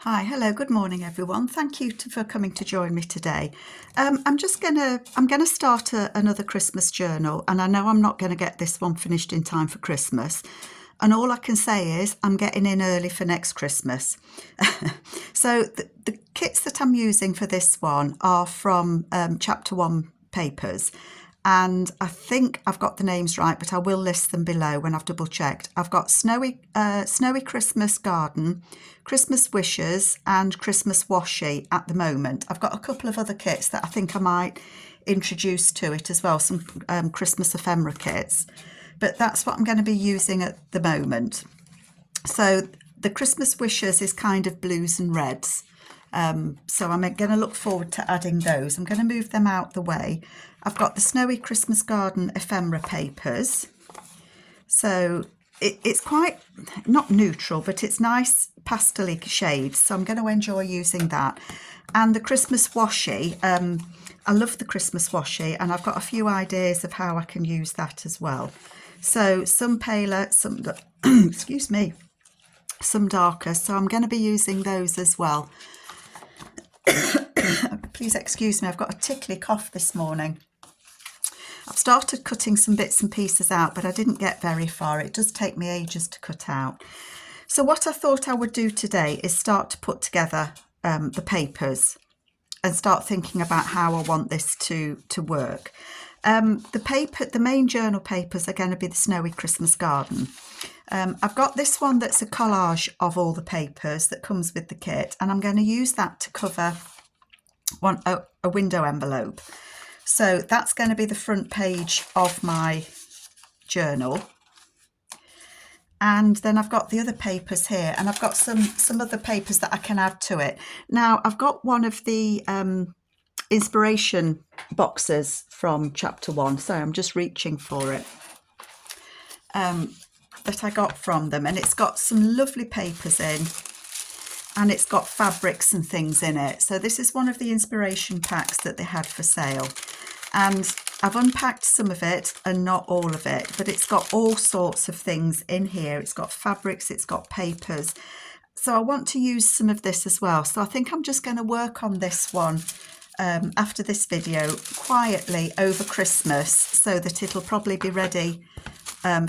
Hi, hello, good morning everyone. Thank you for coming to join me today. I'm gonna start another Christmas journal, and I know I'm not gonna get this one finished in time for Christmas. And all I can say is I'm getting in early for next Christmas. So the kits that I'm using for this one are from chapter 1 papers. And I think I've got the names right, but I will list them below when I've double checked. I've got Snowy Christmas Garden, Christmas Wishes and Christmas Washi at the moment. I've got a couple of other kits that I think I might introduce to it as well, some Christmas ephemera kits. But that's what I'm going to be using at the moment. So the Christmas Wishes is kind of blues and reds. So I'm going to look forward to adding those. I'm going to move them out the way. I've got the Snowy Christmas Garden ephemera papers. So it's quite, not neutral, but it's nice pastel-y shades. So I'm going to enjoy using that. And the Christmas washi, I love the Christmas washi, and I've got a few ideas of how I can use that as well. So some paler, some, excuse me, some darker. So I'm going to be using those as well. Please excuse me, I've got a tickly cough this morning. I've started cutting some bits and pieces out, but I didn't get very far. It does take me ages to cut out. So what I thought I would do today is start to put together the papers and start thinking about how I want this to work. The main journal papers are going to be the Snowy Christmas Garden. I've got this one that's a collage of all the papers that comes with the kit, and I'm going to use that to cover a window envelope. So that's going to be the front page of my journal. And then I've got the other papers here, and I've got some other papers that I can add to it. Now I've got one of the inspiration boxes from chapter 1. So I'm just reaching for it. That I got from them, and it's got some lovely papers in, and it's got fabrics and things in it. So this is one of the inspiration packs that they had for sale, and I've unpacked some of it and not all of it, but it's got all sorts of things in here. It's got fabrics, it's got papers. So I want to use some of this as well. So I think I'm just going to work on this one after this video quietly over Christmas, so that it'll probably be ready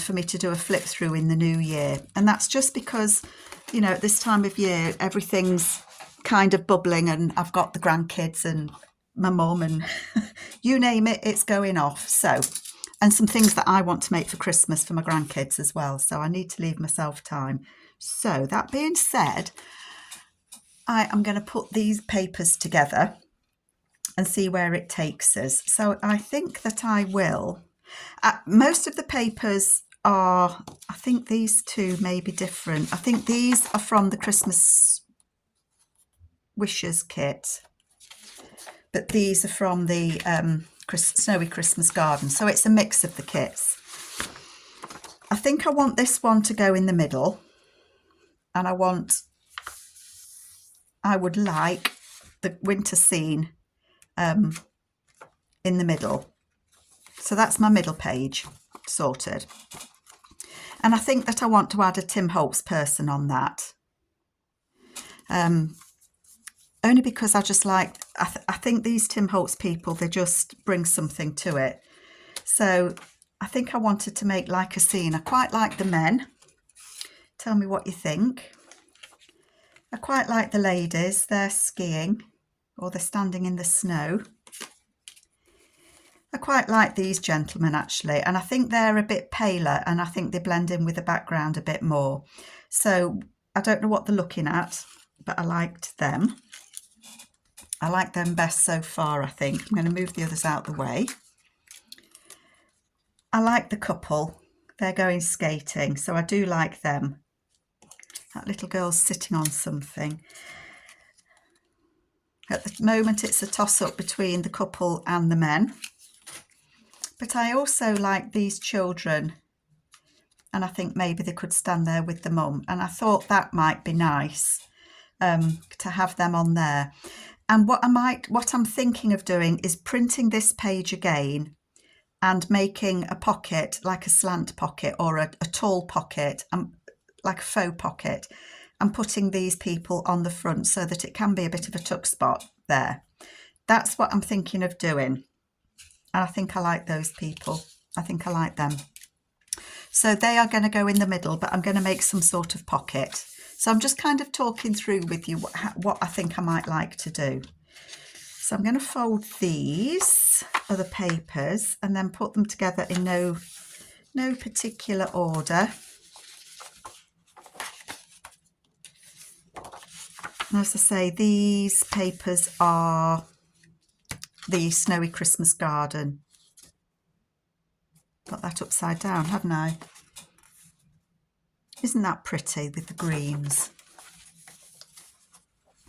for me to do a flip through in the new year. And that's just because, you know, at this time of year everything's kind of bubbling, and I've got the grandkids and my mum and you name it, it's going off. So, and some things that I want to make for Christmas for my grandkids as well, so I need to leave myself time. So that being said, I am going to put these papers together and see where it takes us. So I think that I will. Most of the papers are, I think these two may be different. I think these are from the Christmas Wishes kit, but these are from the Snowy Christmas Garden. So it's a mix of the kits. I think I want this one to go in the middle, and I would like the winter scene in the middle. So that's my middle page sorted. And I think that I want to add a Tim Holtz person on that. Only because I just like, I think these Tim Holtz people, they just bring something to it. So I think I wanted to make like a scene. I quite like the men. Tell me what you think. I quite like the ladies. They're skiing, or they're standing in the snow. I quite like these gentlemen actually, and I think they're a bit paler, and I think they blend in with the background a bit more. So I don't know what they're looking at, but I liked them. I like them best so far, I think. I'm going to move the others out the way. I like the couple. They're going skating, so I do like them. That little girl's sitting on something. At the moment, it's a toss-up between the couple and the men. But I also like these children, and I think maybe they could stand there with the mum. And I thought that might be nice to have them on there. And what I'm thinking of doing is printing this page again and making a pocket, like a slant pocket or a tall pocket, like a faux pocket, and putting these people on the front so that it can be a bit of a tuck spot there. That's what I'm thinking of doing. And I think I like those people. I think I like them. So they are going to go in the middle, but I'm going to make some sort of pocket. So I'm just kind of talking through with you what I think I might like to do. So I'm going to fold these other papers and then put them together in no particular order. And as I say, these papers are the Snowy Christmas Garden. Got that upside down, haven't I? Isn't that pretty with the greens?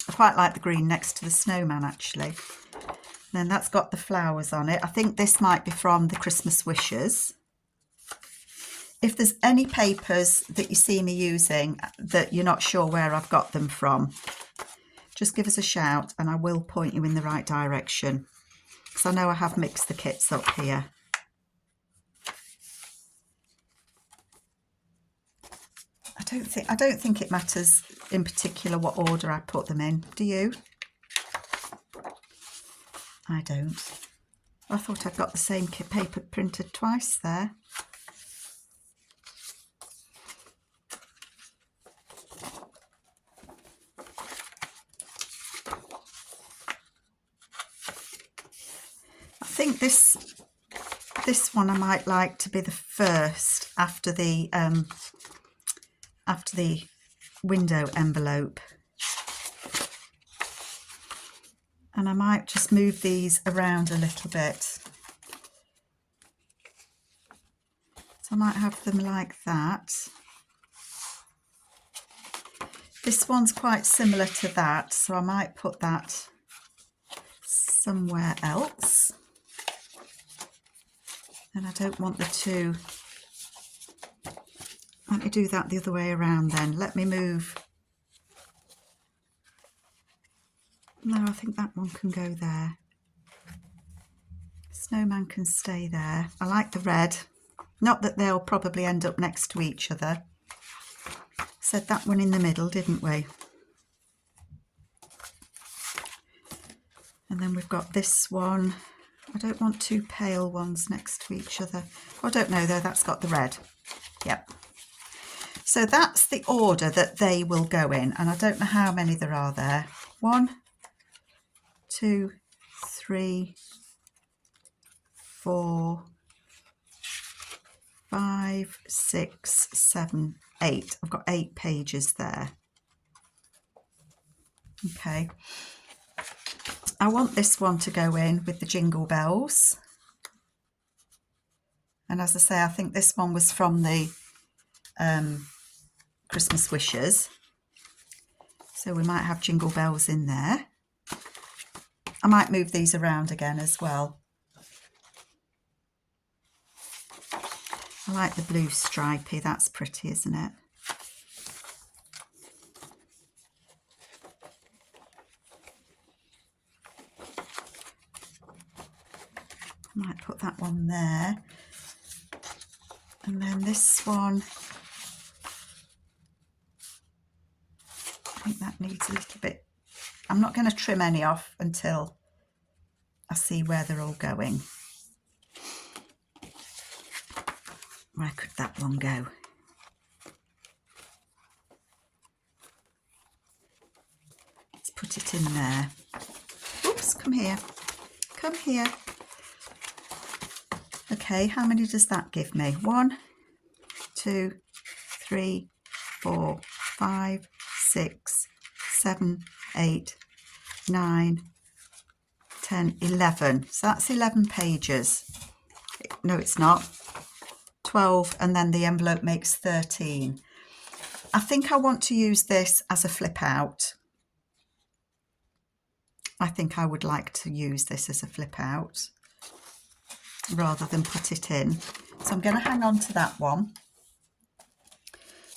I quite like the green next to the snowman, actually. And then that's got the flowers on it. I think this might be from the Christmas Wishes. If there's any papers that you see me using that you're not sure where I've got them from, just give us a shout and I will point you in the right direction. Because I know I have mixed the kits up here. I don't think it matters in particular what order I put them in. Do you? I don't. I thought I'd got the same paper printed twice there. I think this one I might like to be the first after the window envelope. And I might just move these around a little bit. So I might have them like that. This one's quite similar to that, so I might put that somewhere else. And I don't want the two. Let me do that the other way around then. Let me move. No, I think that one can go there. Snowman can stay there. I like the red. Not that they'll probably end up next to each other. Said that one in the middle, didn't we? And then we've got this one. I don't want two pale ones next to each other. I don't know though, that's got the red. Yep. So that's the order that they will go in. And I don't know how many there are there. 1, 2, 3, 4, 5, 6, 7, 8. I've got 8 pages there. Okay. I want this one to go in with the jingle bells. And as I say, I think this one was from the Christmas Wishes. So we might have jingle bells in there. I might move these around again as well. I like the blue stripy, that's pretty, isn't it? I might put that one there. And then this one, I think that needs a little bit. I'm not going to trim any off until I see where they're all going. Where could that one go? Let's put it in there. Oops, come here. Come here. Okay, how many does that give me? 1, 2, 3, 4, 5, 6, 7, 8, 9, 10, 11. So that's 11 pages. No, it's not. 12, and then the envelope makes 13. I think I want to use this as a flip out. I think I would like to use this as a flip out rather than put it in. So I'm going to hang on to that one.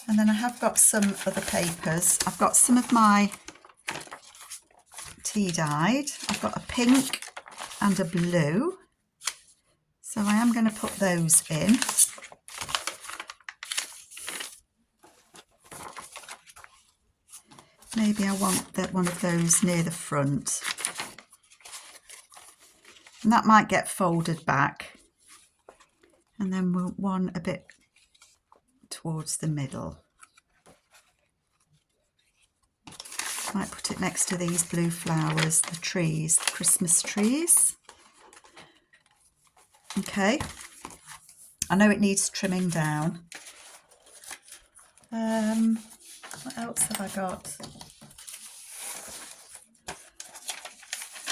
And then I have got some other papers. I've got some of my tea dyed. I've got a pink and a blue. So I am going to put those in. maybe I want one of those near the front. And that might get folded back. And then we'll one a bit towards the middle. Might put it next to these blue flowers, the trees, the Christmas trees. Okay. I know it needs trimming down. What else have I got?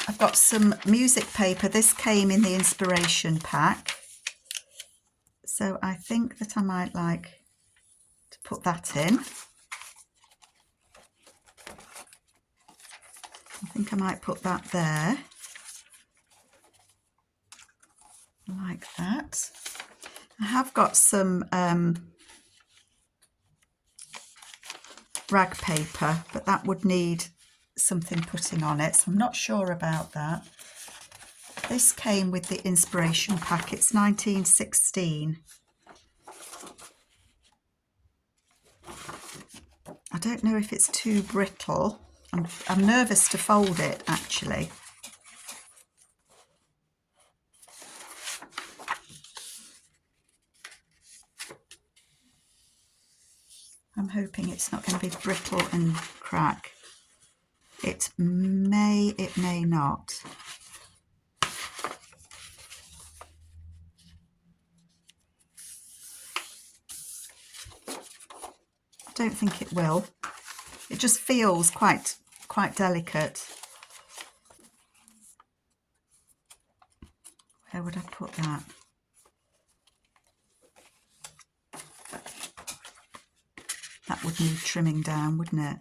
I've got some music paper. This came in the inspiration pack. So I think that I might like to put that in. I think I might put that there. Like that. I have got some rag paper, but that would need something putting on it, so I'm not sure about that. This came with the inspiration pack. It's 1916. I don't know if it's too brittle. I'm nervous to fold it, actually. I'm hoping it's not going to be brittle and crack. It may not. I don't think it will. It just feels quite delicate. Where would I put that? That would need trimming down, wouldn't it?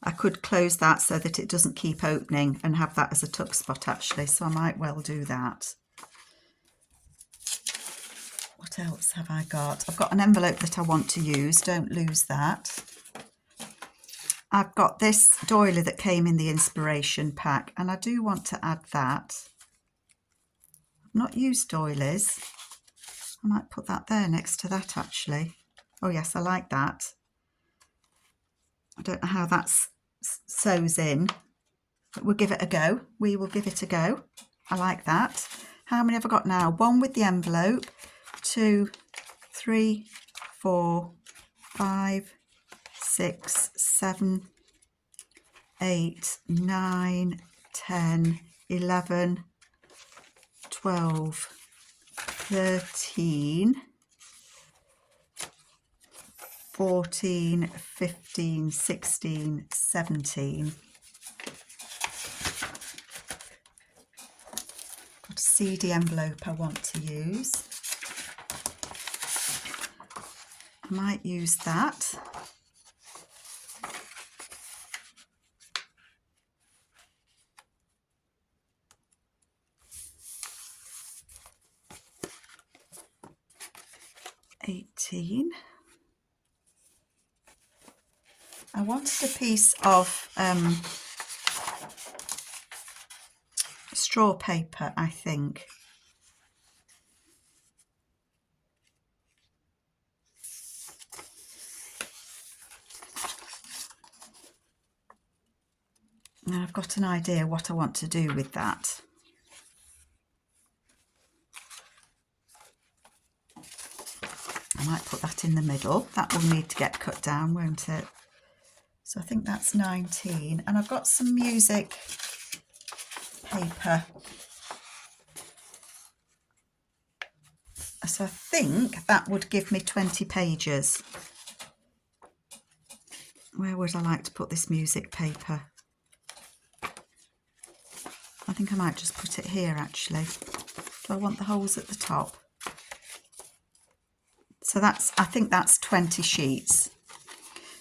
I could close that so that it doesn't keep opening and have that as a tuck spot, actually, so I might well do that. What else have I got? I've got an envelope that I want to use, don't lose that. I've got this doily that came in the inspiration pack, and I do want to add that. I've not used doilies. I might put that there next to that, actually. Oh yes, I like that. I don't know how that sews in, but we'll give it a go. We will give it a go. I like that. How many have I got now? One with the envelope, 2, 3, 4, 5, 6, 7, 8, 9, 10, 11, 12, 13, 14, 15, 16, 17. Got a CD envelope I want to use. I might use that. I wanted a piece of straw paper, I think. Now I've got an idea what I want to do with that. I might put that in the middle. That will need to get cut down, won't it? So I think that's 19. And I've got some music paper. So I think that would give me 20 pages. Where would I like to put this music paper? I think I might just put it here, actually. Do I want the holes at the top? So I think that's 20 sheets.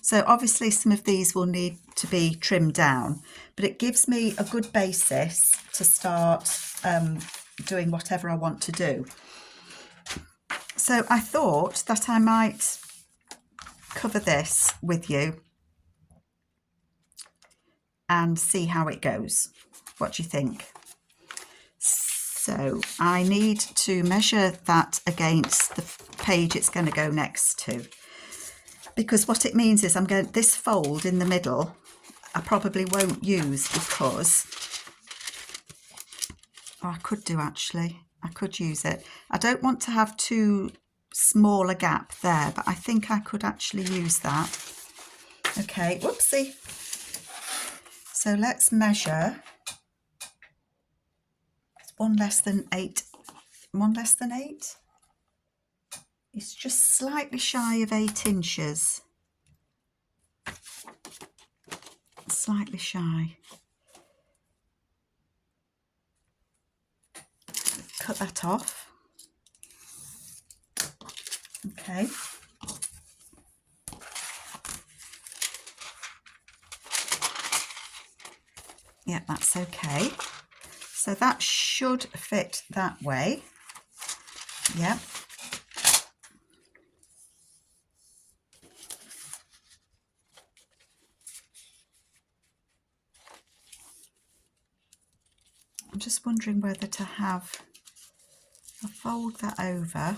So obviously some of these will need to be trimmed down, but it gives me a good basis to start doing whatever I want to do. So I thought that I might cover this with you and see how it goes. What do you think? So I need to measure that against the page it's going to go next to. Because what it means is I'm going, this fold in the middle, I probably won't use because, oh, I could do actually, I could use it. I don't want to have too small a gap there, but I think I could actually use that. Okay, whoopsie. So let's measure. It's 1 less than 8. 1 less than 8. It's just slightly shy of 8 inches. Slightly shy. Cut that off. Okay. Yeah, that's okay. So that should fit that way. Yeah. I'm just wondering whether to have, I'll fold that over.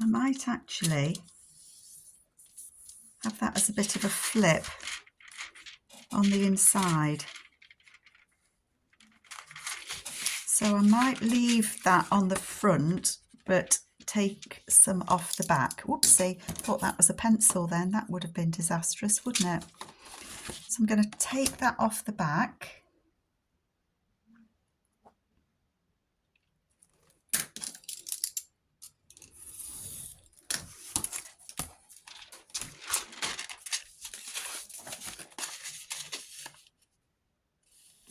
I might actually have that as a bit of a flip on the inside. So I might leave that on the front, but take some off the back. Whoopsie, thought that was a pencil then. That would have been disastrous, wouldn't it? So I'm going to take that off the back.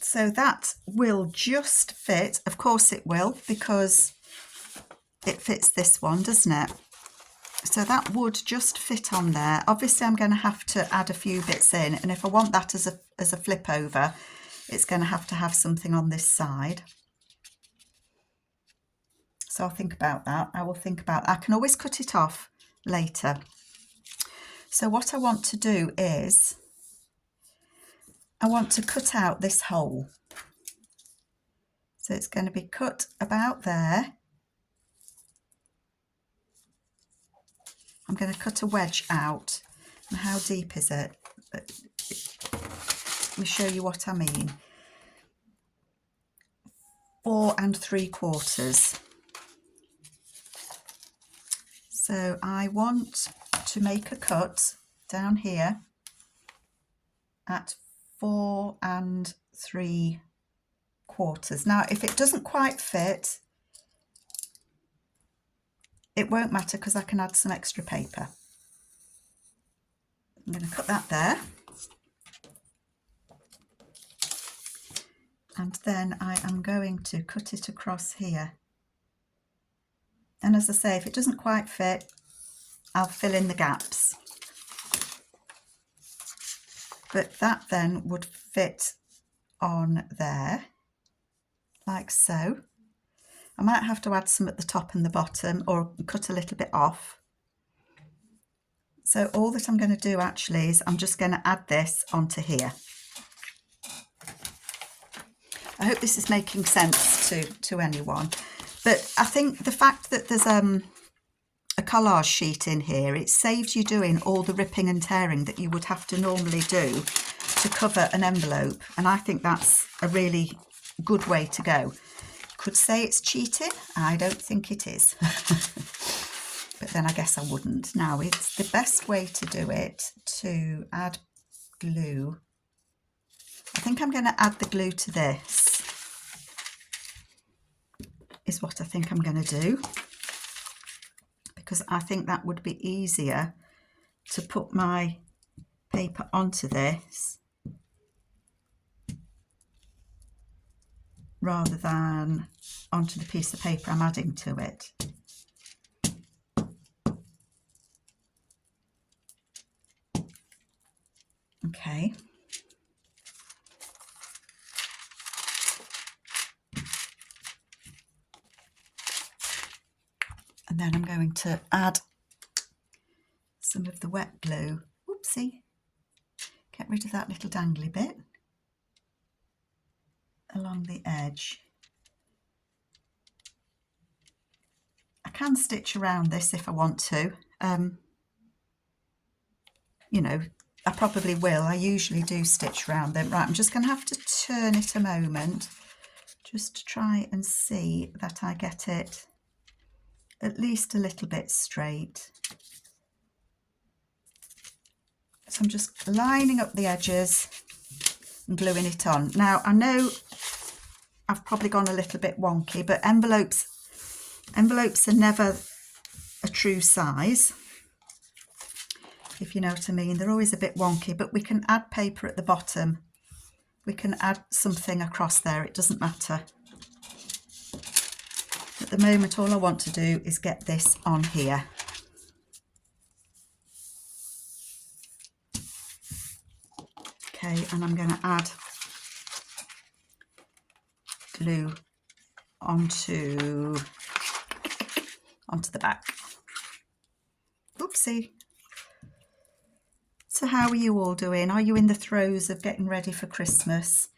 So that will just fit. Of course it will, because it fits this one, doesn't it? So that would just fit on there. Obviously I'm going to have to add a few bits in, and if I want that as a flip over, it's going to have something on this side. So I'll think about that. I will think about that. I can always cut it off later. So what I want to do is I want to cut out this hole. So it's going to be cut about there. I'm going to cut a wedge out. And how deep is it? Let me show you what I mean. 4 3/4. So I want to make a cut down here at 4 3/4. Now, if it doesn't quite fit, it won't matter because I can add some extra paper. I'm going to cut that there. And then I am going to cut it across here. And as I say, if it doesn't quite fit, I'll fill in the gaps. But that then would fit on there, like so. I might have to add some at the top and the bottom, or cut a little bit off. So all that I'm going to do actually is I'm just going to add this onto here. I hope this is making sense to anyone. But I think the fact that there's a collage sheet in here, it saves you doing all the ripping and tearing that you would have to normally do to cover an envelope. And I think that's a really good way to go. Could say it's cheating. I don't think it is. But then I guess I wouldn't. Now, it's the best way to do it to add glue. I think I'm going to add the glue to this, is what I think I'm going to do, because I think that would be easier to put my paper onto this rather than onto the piece of paper I'm adding to it. Okay. And then I'm going to add some of the wet glue. Oopsie. Get rid of that little dangly bit. along the edge. I can stitch around this if I want to. You know, I probably will. I usually do stitch around them. Right, I'm just going to have to turn it a moment just to try and see that I get it at least a little bit straight. So I'm just lining up the edges and gluing it on. Now, I know I've probably gone a little bit wonky, but envelopes are never a true size, if you know what I mean. They're always a bit wonky, but we can add paper at the bottom. We can add something across there, it doesn't matter. At the moment, all I want to do is get this on here. Okay, and I'm going to add glue onto the back. Oopsie. So how are you all doing? Are you in the throes of getting ready for Christmas?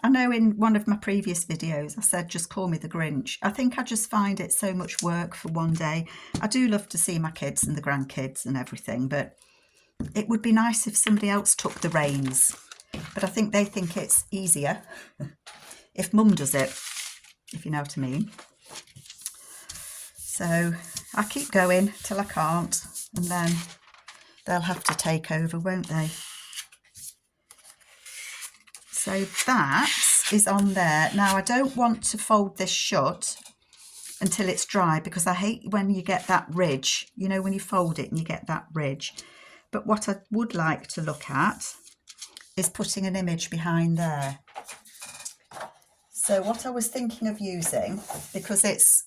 I know in one of my previous videos I said just call me the Grinch. I think I just find it so much work for one day. I do love to see my kids and the grandkids and everything, but it would be nice if somebody else took the reins. But I think they think it's easier if mum does it, if you know what I mean. So I keep going till I can't, and then they'll have to take over, won't they? So that is on there. Now I don't want to fold this shut until it's dry, because I hate when you get that ridge, you know, when you fold it and you get that ridge. But what I would like to look at is putting an image behind there. So what I was thinking of using, because it's,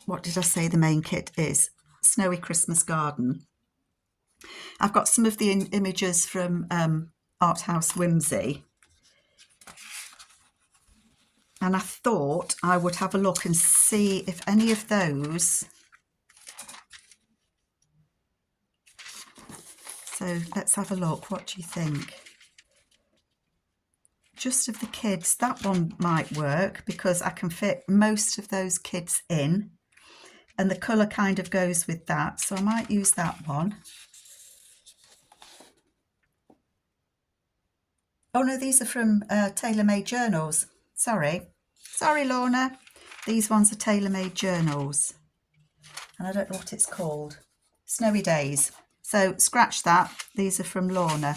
what did I say the main kit is? Snowy Christmas Garden. I've got some of the images from Art House Whimsy. And I thought I would have a look and see if any of those. So let's have a look. What do you think? Just of the kids, that one might work because I can fit most of those kids in. And the colour kind of goes with that. So I might use that one. Oh no, these are from Tailor-Made Journals. Sorry, Lorna. These ones are Tailor-Made Journals. And I don't know what it's called. Snowy Days. So scratch that. These are from Lorna.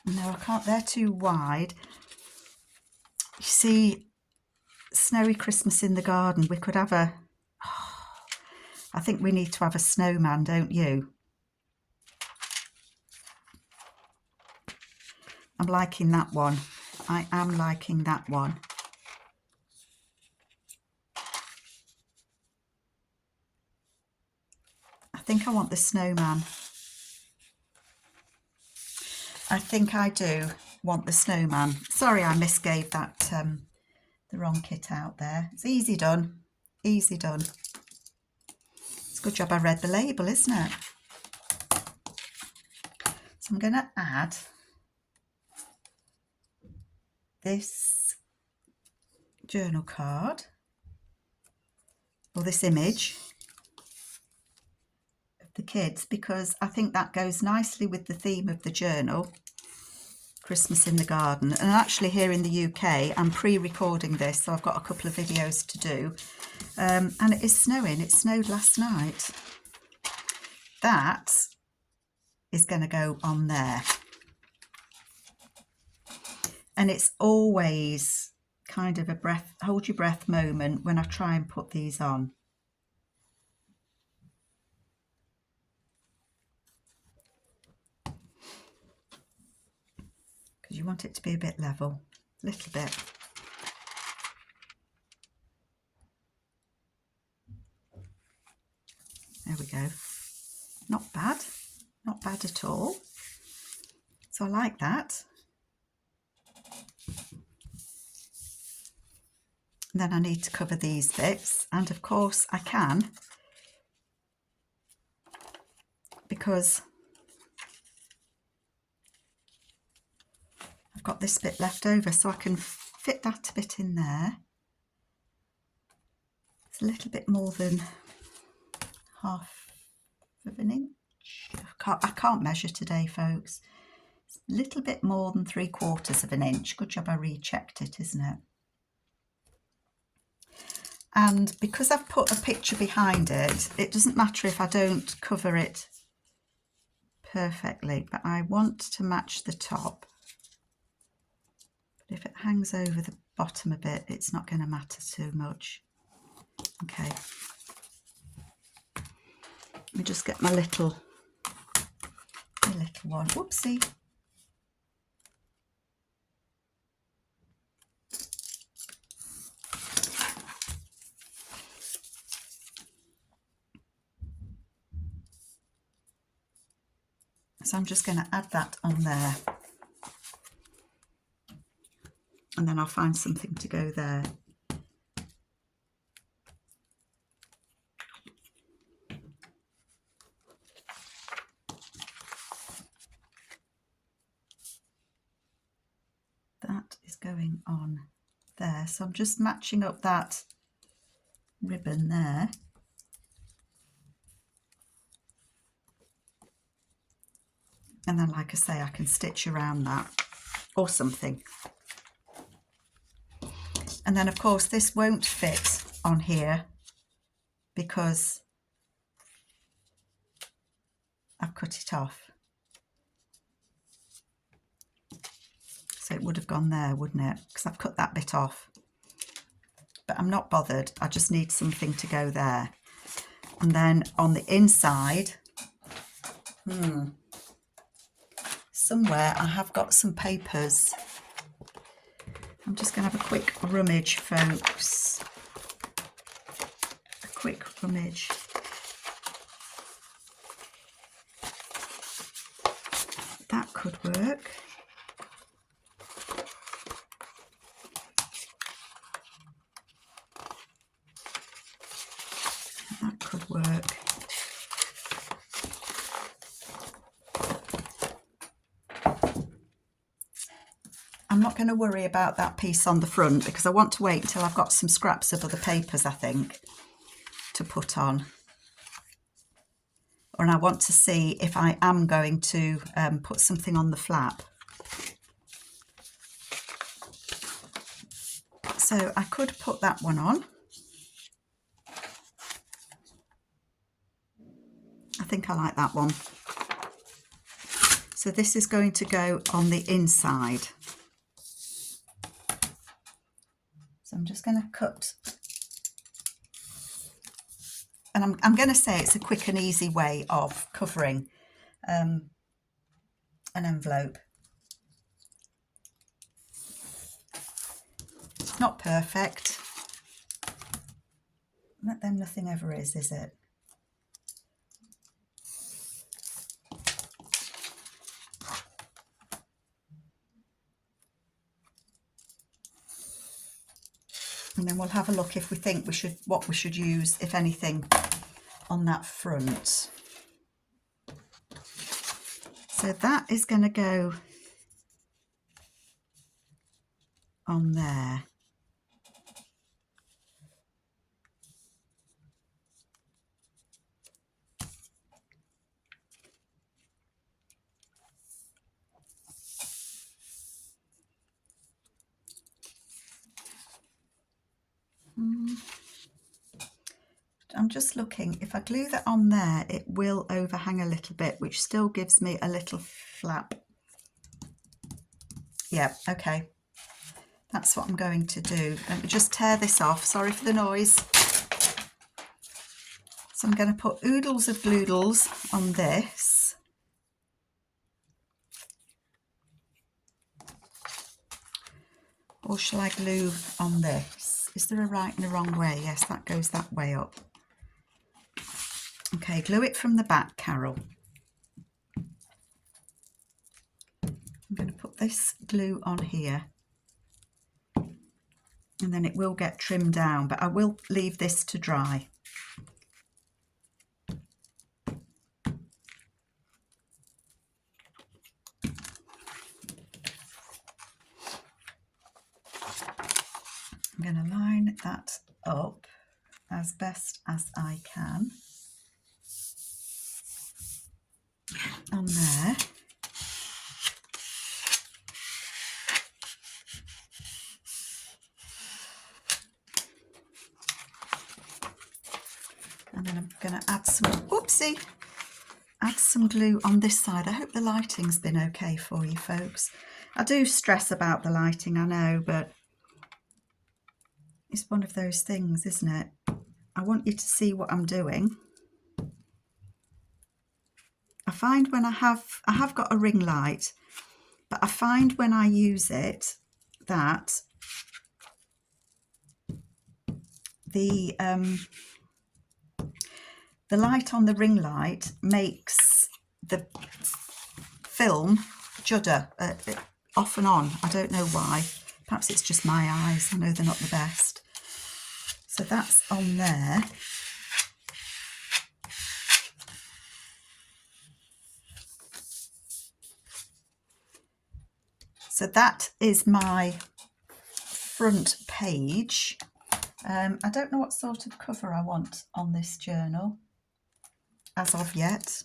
No, I can't. They're too wide. You see, Snowy Christmas in the Garden. We could have a... Oh, I think we need to have a snowman, don't you? I'm liking that one. I am liking that one. I think I want the snowman. I think I do want the snowman. Sorry, I misgave that the wrong kit out there. It's easy done. Easy done. It's a good job I read the label, isn't it? So I'm going to add this journal card, or this image of the kids, because I think that goes nicely with the theme of the journal, Christmas in the Garden. And actually here in the UK, I'm pre-recording this, so I've got a couple of videos to do. And it is snowing. It snowed last night. That is going to go on there. And it's always kind of a breath, hold your breath moment when I try and put these on. Because you want it to be a bit level, a little bit. There we go. Not bad at all. So I like that. And then I need to cover these bits, and of course I can, because got this bit left over, so I can fit that bit in there. It's a little bit more than half of an inch. I can't measure today, folks. It's a little bit more than 3/4 of an inch. Good job I rechecked it, isn't it? And because I've put a picture behind it, it doesn't matter if I don't cover it perfectly, but I want to match the top. But if it hangs over the bottom a bit, it's not going to matter too much. Okay. Let me just get my little one. Whoopsie. So I'm just going to add that on there. And then I'll find something to go there. That is going on there. So I'm just matching up that ribbon there. And then, like I say, I can stitch around that or something. And then, of course, this won't fit on here because I've cut it off. So it would have gone there, wouldn't it? Because I've cut that bit off. But I'm not bothered. I just need something to go there. And then on the inside, somewhere I have got some papers. I'm just going to have a quick rummage, folks. A quick rummage. That could work. That could work. I'm not going to worry about that piece on the front because I want to wait until I've got some scraps of other papers, I think, to put on. And I want to see if I am going to put something on the flap. So I could put that one on. I think I like that one. So this is going to go on the inside. So I'm just going to cut, and I'm going to say it's a quick and easy way of covering an envelope. It's not perfect, but then nothing ever is it? And then we'll have a look if we think what we should use, if anything, on that front. So that is going to go on there. I'm just looking, if I glue that on there, it will overhang a little bit, which still gives me a little flap. Yeah, okay. That's what I'm going to do. Let me just tear this off. Sorry for the noise. So I'm going to put oodles of gloodles on this. Or shall I glue on this? Is there a right and a wrong way? Yes, that goes that way up. Okay, glue it from the back, Carol. I'm going to put this glue on here. And then it will get trimmed down, but I will leave this to dry. I'm going to line that up as best as I can on there. And then I'm going to add some, whoopsie, add some glue on this side. I hope the lighting's been okay for you folks. I do stress about the lighting, I know, but it's one of those things, isn't it? I want you to see what I'm doing. I find when I have got a ring light, but I find when I use it that the light on the ring light makes the film judder off and on. I don't know why. Perhaps it's just my eyes. I know they're not the best. So that's on there. So that is my front page. I don't know what sort of cover I want on this journal as of yet.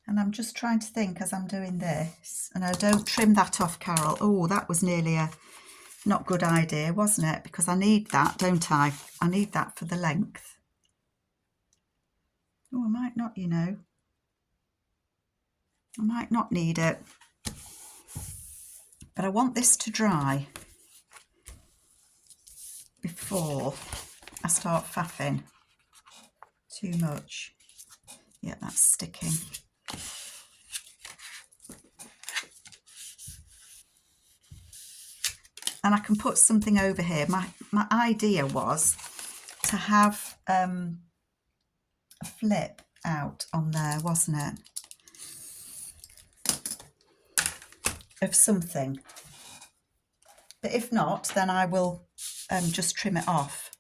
And I'm just trying to think as I'm doing this. And I don't trim that off, Carol. Oh, that was nearly a not good idea, wasn't it? Because I need that, don't I? I need that for the length. Oh, I might not, you know. I might not need it. But I want this to dry before I start faffing too much. Yeah, that's sticking. And I can put something over here. My idea was to have a flip out on there, wasn't it? Of something. But if not, then I will just trim it off.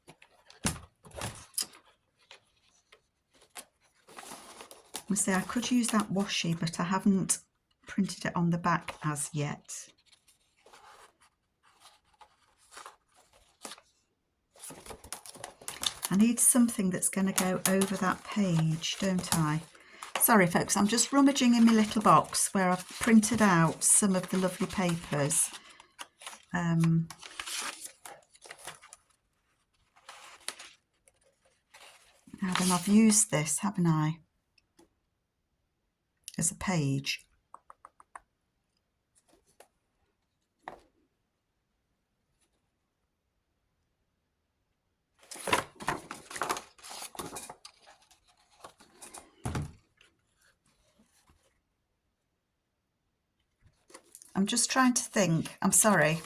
You see, I could use that washi, but I haven't printed it on the back as yet. I need something that's going to go over that page, don't I? Sorry folks, I'm just rummaging in my little box where I've printed out some of the lovely papers. Now then, I've used this, haven't I, as a page. I'm just trying to think. I'm sorry.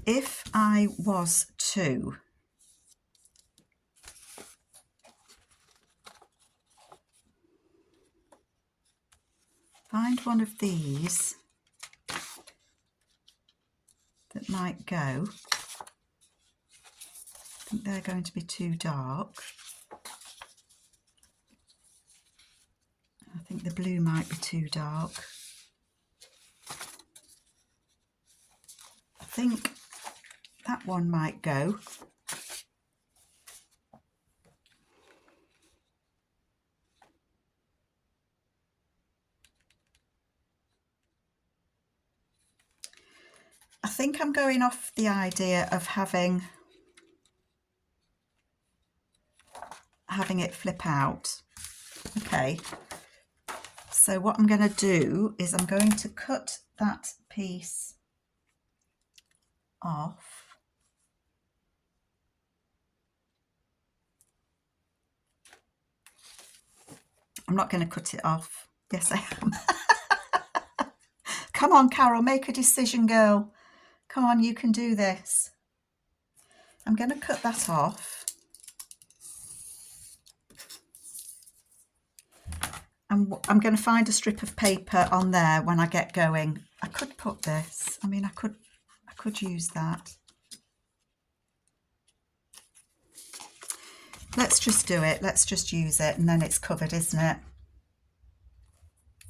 If I was to find one of these that might go, I think they're going to be too dark. I think the blue might be too dark. I think that one might go. I think I'm going off the idea of having it flip out. Okay, so what I'm going to do is I'm going to cut that piece off. I'm not going to cut it off. Yes, I am. Come on, Carol, make a decision, girl. Come on, you can do this. I'm going to cut that off. And I'm going to find a strip of paper on there when I get going. I could put this. I mean, I could use that. let's just do it. Let's just use it, and then it's covered, isn't it?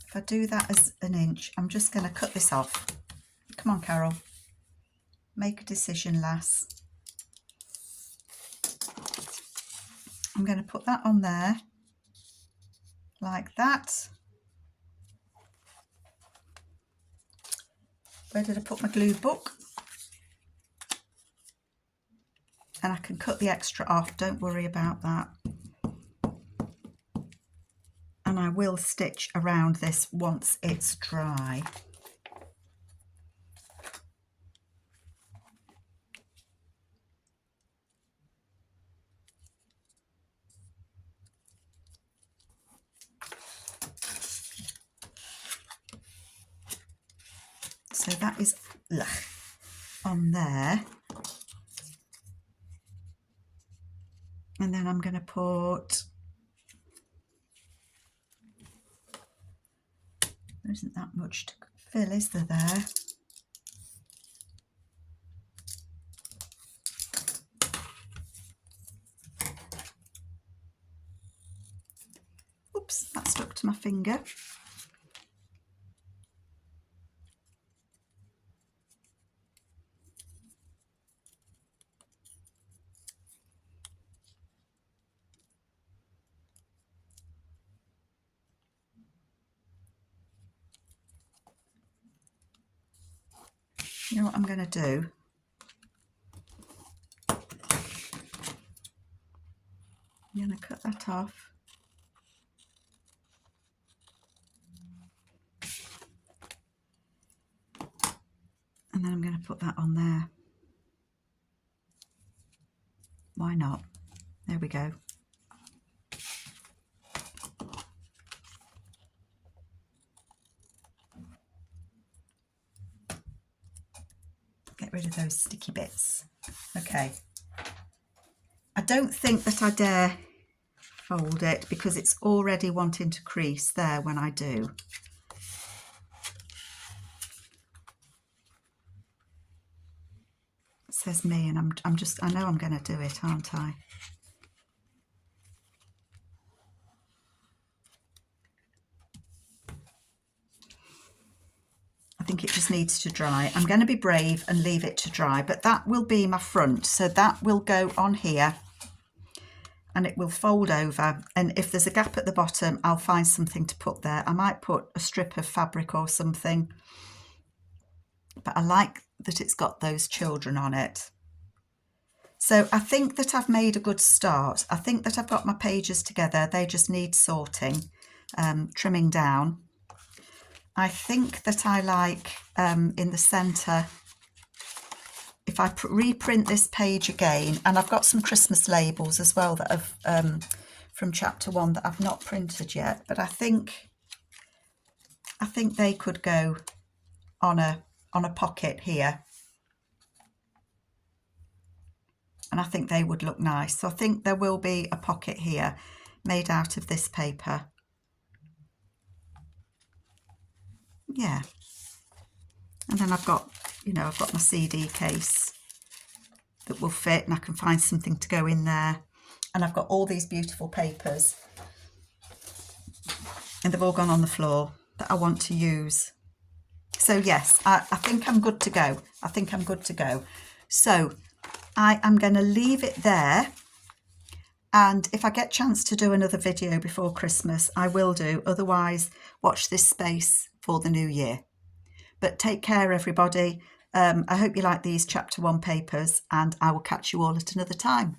If I do that as an inch, I'm just going to cut this off. Come on, Carol. Make a decision, lass. I'm going to put that on there, like that. Where did I put my glue book? And I can cut the extra off, don't worry about that. And I will stitch around this once it's dry. So that is on there. And then I'm going to put, there isn't that much to fill, is there? Oops, that stuck to my finger. You know what I'm going to do? I'm going to cut that off. And then I'm going to put that on there. Why not? There we go. Get rid of those sticky bits. Okay. I don't think that I dare fold it because it's already wanting to crease there when I do. It says me, and I know I'm going to do it, aren't I? I think it just needs to dry. I'm going to be brave and leave it to dry, but that will be my front. So that will go on here and it will fold over. And if there's a gap at the bottom, I'll find something to put there. I might put a strip of fabric or something, but I like that it's got those children on it. So I think that I've made a good start. I think that I've got my pages together. They just need sorting, trimming down. I think that I like in the centre, if I reprint this page again, and I've got some Christmas labels as well that have from chapter 1 that I've not printed yet, but I think they could go on a pocket here, and I think they would look nice. So I think there will be a pocket here made out of this paper. Yeah, and then I've got, you know, I've got my CD case that will fit, and I can find something to go in there. And I've got all these beautiful papers, and they've all gone on the floor that I want to use. So yes, I think I'm good to go. I think I'm good to go. So I am going to leave it there. And if I get a chance to do another video before Christmas, I will do. Otherwise, watch this space for the new year. But take care, everybody. I hope you like these chapter 1 papers, and I will catch you all at another time.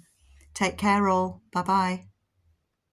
Take care all. Bye-bye.